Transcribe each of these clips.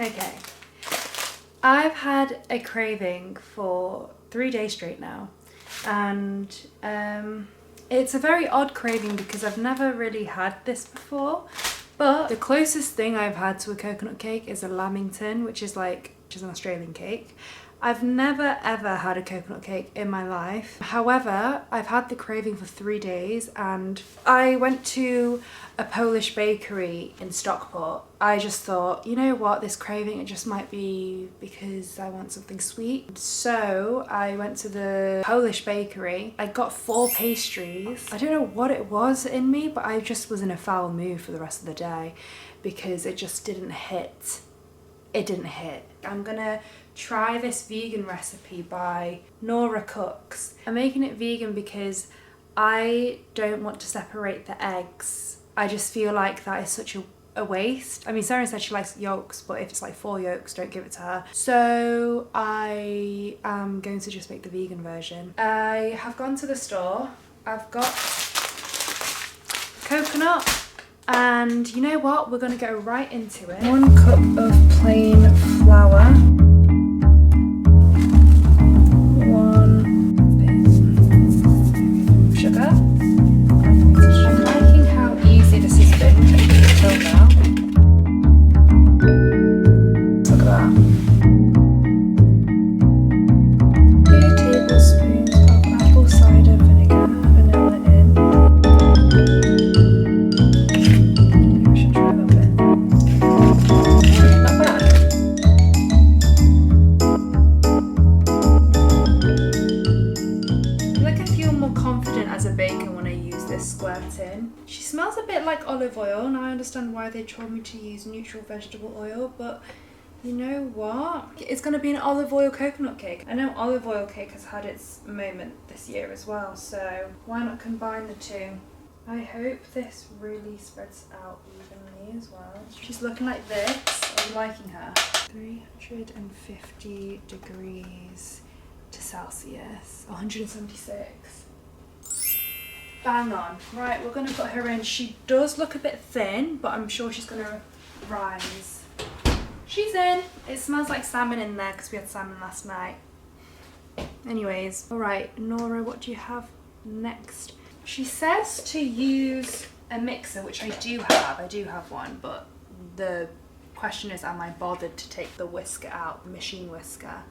Okay. I've had a craving for 3 days straight now, and it's a very odd craving because I've never really had this before, but the closest thing I've had to a coconut cake is a lamington, which is an Australian cake. I've never ever had a coconut cake in my life. However, I've had the craving for 3 days, and I went to a Polish bakery in Stockport. I just thought, you know what, this craving, it just might be because I want something sweet. So I went to the Polish bakery. I got 4 pastries. I don't know what it was in me, but I just was in a foul mood for the rest of the day because it just didn't hit. It didn't hit. I'm gonna try this vegan recipe by Nora Cooks. I'm making it vegan because I don't want to separate the eggs. I just feel like that is such a waste. I mean, Sarah said she likes yolks, but if it's like 4 yolks, don't give it to her. So I am going to just make the vegan version. I have gone to the store. I've got coconut. And you know what? We're going to go right into it. 1 cup of plain flour. 1 bit sugar. I'm liking how easy this has been until now. Look at that. 2 tablespoons of apple cider vinegar, vanilla in. Squirt in. She smells a bit like olive oil, and I understand why they told me to use neutral vegetable oil, but you know what? It's going to be an olive oil coconut cake. I know olive oil cake has had its moment this year as well, so why not combine the two? I hope this really spreads out evenly as well. She's looking like this. I'm liking her. 350 degrees to Celsius, 176. Bang on. Right, we're going to put her in. She does look a bit thin, but I'm sure she's going to rise. She's in. It smells like salmon in there because we had salmon last night. Anyways, alright, Nora, what do you have next? She says to use a mixer, which I do have. I do have one, but the question is, am I bothered to take the whisker out, the machine whisker?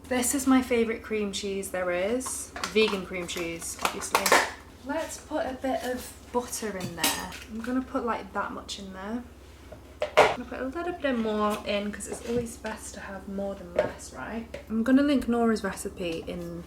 This is my favourite cream cheese there is. Vegan cream cheese, obviously. Let's put a bit of butter in there. I'm going to put like that much in there. I'm going to put a little bit more in because it's always best to have more than less, right? I'm going to link Nora's recipe in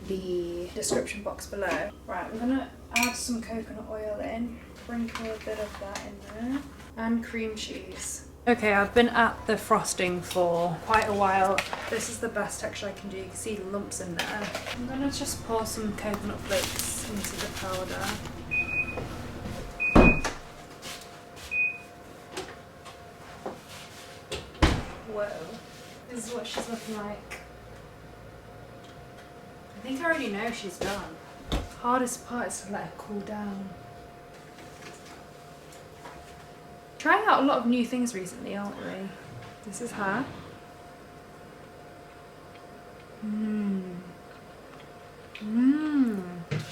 the description box below. Right, I'm going to add some coconut oil in. Sprinkle a bit of that in there. And cream cheese. Okay, I've been at the frosting for quite a while. This is the best texture I can do. You can see lumps in there. I'm gonna just pour some coconut flakes into the powder. Whoa, this is what she's looking like. I think I already know she's done. The hardest part is to let her cool down. Trying out a lot of new things recently, aren't we? This is her.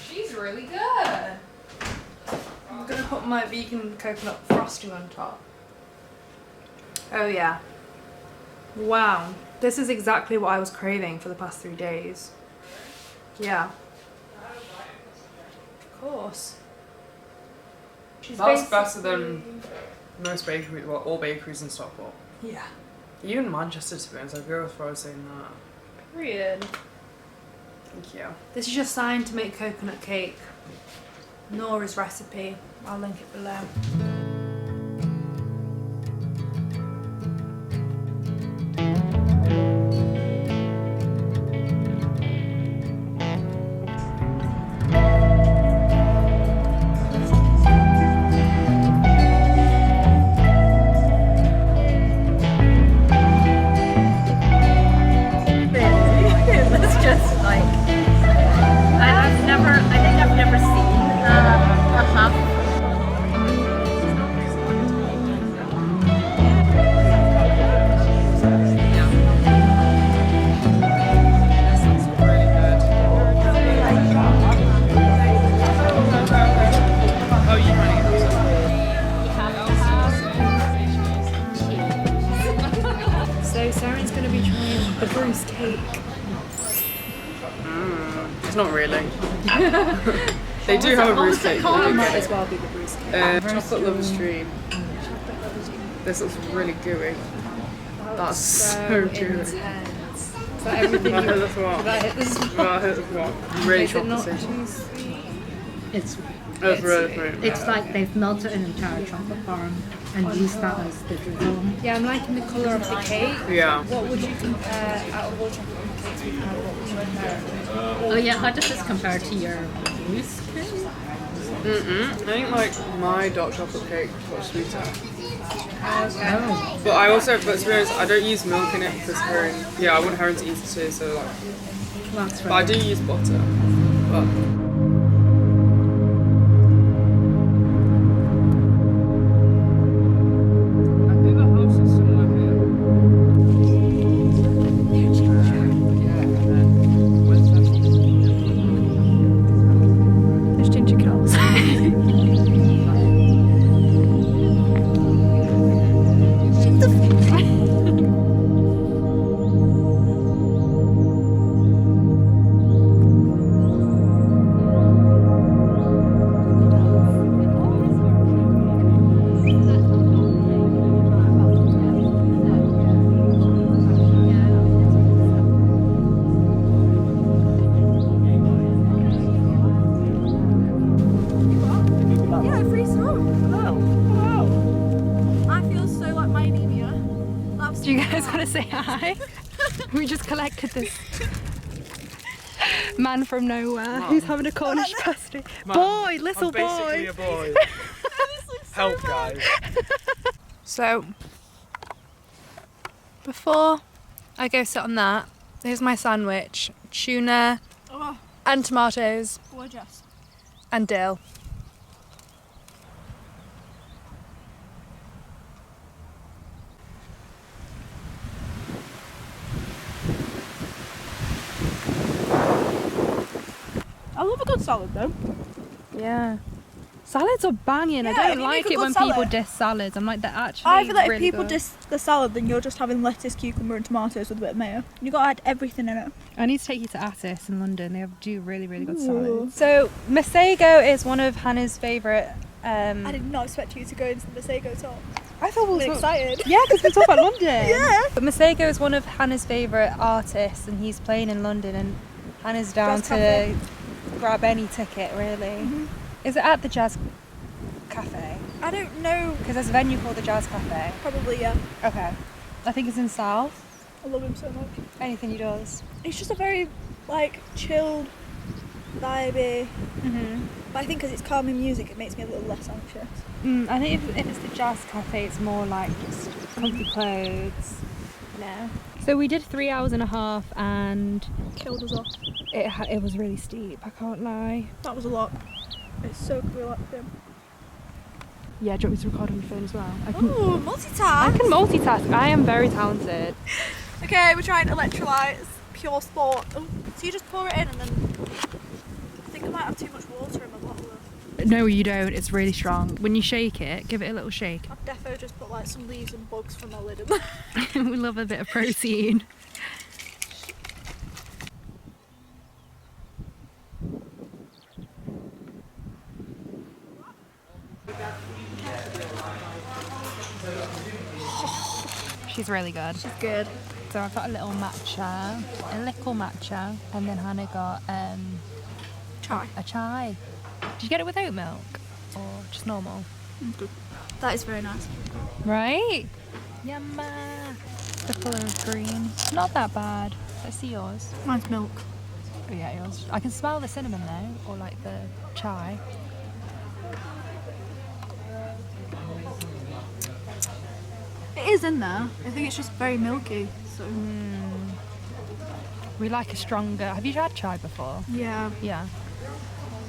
She's really good. I'm gonna put my vegan coconut frosting on top. Oh yeah. Wow. This is exactly what I was craving for the past 3 days. Yeah. Of course. That's better than most bakeries, well, all bakeries in Stockport. Yeah. Even Manchester, to be honest, I'd go as far as saying that. Period. Thank you. This is your sign to make coconut cake. Nora's recipe. I'll link it below. bruise cake. It's not really. They do have a bruise cake. It might as well be the bruise cake. Chocolate lover stream. This looks really gooey. That's so gooey. Intense. Is that everything Well, you this one. Did I hit this one? Well, this one. Really Is it not chocolatey. too sweet? It's It's really sweet. it's like they've melted an entire chocolate bar and used that as the drizzle. Yeah, I'm liking the colour of the cake. Yeah. What would you compare out of all chocolate cakes we've had? What would you compare it with? Oh yeah, how does this compare to your bruise cake? I think like my dark chocolate cake is much sweeter. Oh, But I also, but to be honest, I don't use milk in it because Heron. Yeah, I want Heron to eat it too. So like, that's but I right. do use butter. But I think the house is somewhere here. Yeah, and then where's that? There's ginger curls. Yeah, free song. Oh, wow. I feel so like my anemia. Do you guys want to say hi? We just collected this man from nowhere who's having a Cornish pasty. Boy, little I'm basically boy. a boy. Help, guys. So, before I go sit on that, here's my sandwich. Tuna Oh, and tomatoes gorgeous. and dill. I love a good salad though. Yeah. Salads are banging. I Yeah, don't if you like make a it good when people salad. diss salads. I'm like, they're actually I feel like really if people good. diss the salad, then you're just having lettuce, cucumber, and tomatoes with a bit of mayo. You gotta add everything in it. I need to take you to Attis in London. They do really, really good Ooh. salads. So, Masego is one of Hannah's favourite. I did not expect you to go into the Masego talk. I thought we I'm were excited. Yeah, because we talk about London. Yeah. But Masego is one of Hannah's favourite artists, and he's playing in London, and Hannah's down Jazz to cafe. grab any ticket, really. Is it at the Jazz Cafe? I don't know. Because there's a venue called the Jazz Cafe. Probably, yeah. Okay. I think it's in South. I love him so much. Anything he does. He's just a very, like, chilled, vibey. Mm-hmm. But I think because it's calming music, it makes me a little less anxious. I think if it's the Jazz Cafe, it's more like just comfy clothes. No. So we did 3 hours and a half, and Killed us off. it was really steep. I can't lie. That was a lot. It's so relaxing. Yeah, do you want me to record on your phone as well? I Ooh, multitask. can multitask. I am very talented. Okay, we're trying electrolytes, pure sport. Oh, so you just pour it in and then... I think I might have too much water in my bottle. No, you don't. It's really strong. When you shake it, give it a little shake. I've defo just put like some leaves and bugs from my lid in there. We love a bit of protein. She's really good. She's good. So I've got a little matcha, and then Hannah got Chai. a chai. Did you get it with oat milk or just normal? Good. That is very nice. Right? Yumma. The colour of green. Not that bad. Let's see yours. Mine's milk. Oh yeah, yours. I can smell the cinnamon though, or like the chai. It is in there. I think it's just very milky. So We like a stronger. Have you had chai before? yeah, Yeah.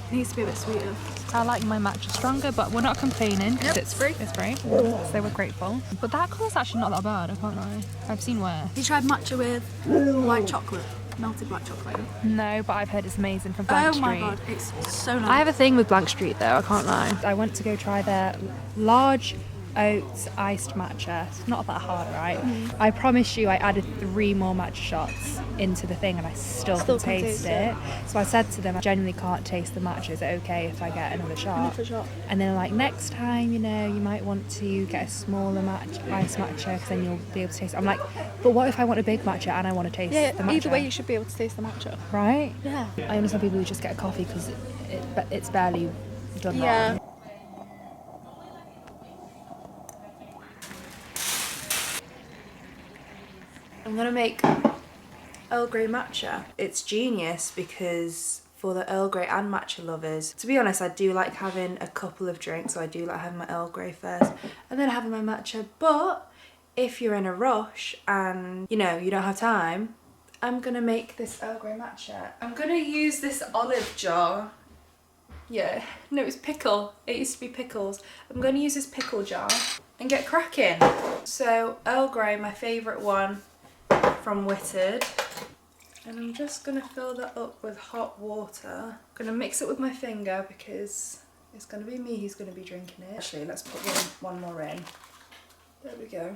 it needs to be a bit sweeter. I like my matcha stronger, but we're not complaining because Yep, it's free. It's free, so we're grateful. But that colour's actually not that bad. I can't lie. I've seen worse. You tried matcha with white chocolate, melted black chocolate. No, but I've heard it's amazing from Blank Oh Street. my god, it's so nice. I have a thing with Blank Street though. I can't lie. I went to go try their large oats iced matcha. It's not that hard, right? I promise you I added 3 more matcha shots into the thing and I still can taste it. So I said to them, I genuinely can't taste the matcha. Is it okay if I get another shot? And then like, next time, you know, you might want to get a smaller iced matcha because then you'll be able to taste it. I'm like, but what if I want a big matcha and I want to taste the matcha? Either way you should be able to taste the matcha. Right? Yeah. I understand people who just get a coffee because it's barely done that. I'm gonna make Earl Grey matcha. It's genius because for the Earl Grey and matcha lovers, to be honest, I do like having a couple of drinks, so I do like having my Earl Grey first and then having my matcha. But if you're in a rush and you know you don't have time, I'm gonna make this Earl Grey matcha. I'm gonna use this olive jar. Yeah, no, it's pickle. It used to be pickles. I'm gonna use this pickle jar and get cracking. So Earl Grey, my favourite one from Whitted. And I'm just gonna fill that up with hot water. I'm gonna mix it with my finger because it's gonna be me who's gonna be drinking it. Actually, let's put one more in. There we go.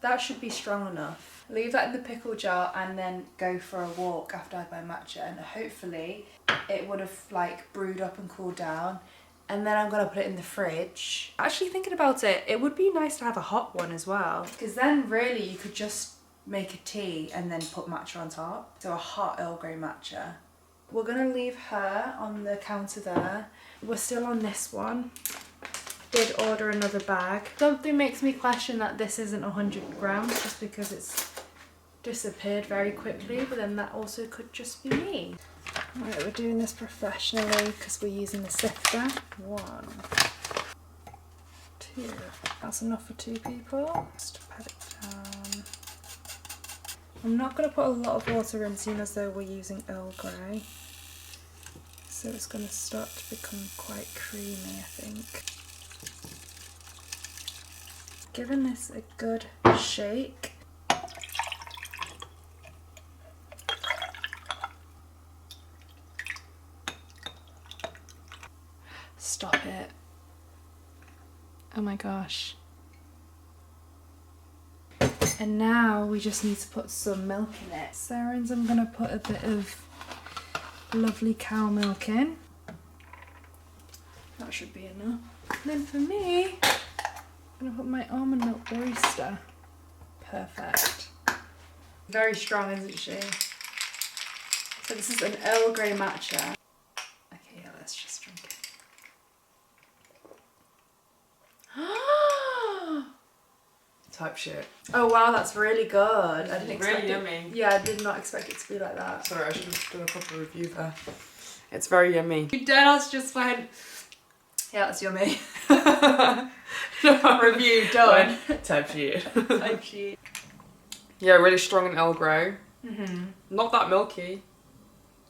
That should be strong enough. Leave that in the pickle jar and then go for a walk after I had my matcha, and hopefully it would have like brewed up and cooled down. And then I'm gonna put it in the fridge. Actually thinking about it, it would be nice to have a hot one as well, because then really you could just make a tea and then put matcha on top. So a hot Earl Grey matcha. We're gonna leave her on the counter there. We're still on this one. Did order another bag. Something makes me question that this isn't 100 grams just because it's disappeared very quickly, but then that also could just be me. Right, we're doing this professionally because we're using the sifter. 1, 2. That's enough for 2 people. Just pat it down. I'm not going to put a lot of water in, seeing as though we're using Earl Grey. So it's going to start to become quite creamy, I think. Giving this a good shake. Stop it. Oh my gosh. And now we just need to put some milk in it. Saren's, I'm gonna put a bit of lovely cow milk in. That should be enough. And then for me, I'm gonna put my almond milk barista. Perfect. Very strong, isn't she? So this is an Earl Grey matcha. Okay, yeah, let's just drink it. Type shit. Oh wow, that's really good. I didn't expect really it. yummy. Yeah, I did not expect it to be like that. Sorry, I should have done a proper review there. It's very yummy. You deadass just went, yeah, that's yummy. Review done. Type shit. Type sheet. Yeah, really strong in Earl Grey. Not that milky.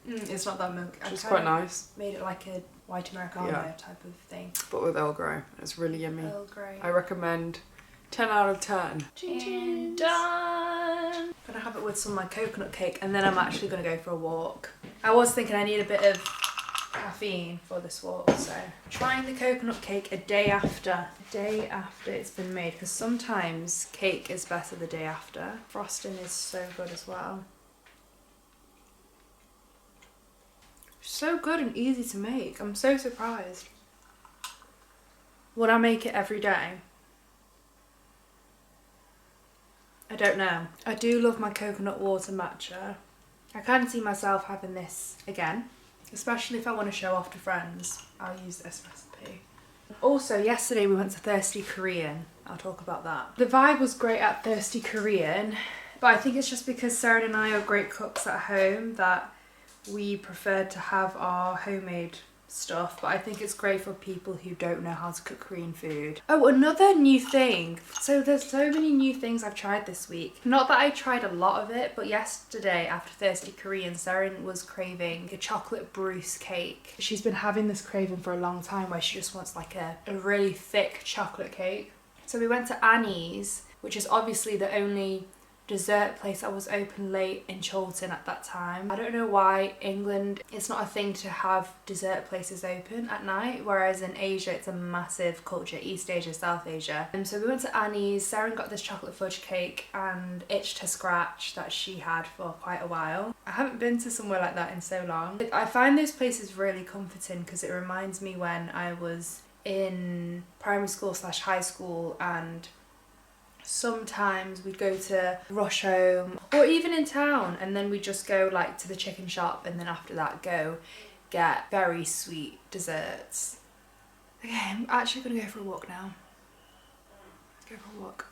It's not that milky. It's quite nice. Made it like a white Americano type of thing. But with Earl Grey, it's really yummy. Earl Grey. I recommend 10 out of 10. And done. I'm gonna have it with some of my coconut cake, and then I'm actually gonna go for a walk. I was thinking I need a bit of caffeine for this walk, so trying the coconut cake a day after it's been made, because sometimes cake is better the day after. Frosting is so good as well. So good and easy to make. I'm so surprised. Would I make it every day? I don't know. I do love my coconut water matcha. I can see myself having this again, especially if I want to show off to friends. I'll use this recipe. Also, yesterday we went to Thirsty Korean. I'll talk about that. The vibe was great at Thirsty Korean, but I think it's just because Sarah and I are great cooks at home that we preferred to have our homemade stuff, but I think it's great for people who don't know how to cook Korean food. Oh, another new thing. So there's so many new things I've tried this week. Not that I tried a lot of it, but yesterday after Thirsty Korean, Sarah was craving a chocolate Bruce cake. She's been having this craving for a long time where she just wants like a really thick chocolate cake. So we went to Annie's, which is obviously the only dessert place that was open late in Chorlton at that time. I don't know why England, it's not a thing to have dessert places open at night, whereas in Asia it's a massive culture, East Asia, South Asia. And so we went to Annie's. Sarah got this chocolate fudge cake and itched her scratch that she had for quite a while. I haven't been to somewhere like that in so long. I find those places really comforting because it reminds me when I was in primary school / high school, and sometimes we'd go to rush home or even in town, and then we'd just go like to the chicken shop, and then after that go get very sweet desserts. Okay, I'm actually gonna go for a walk now. Let's go for a walk.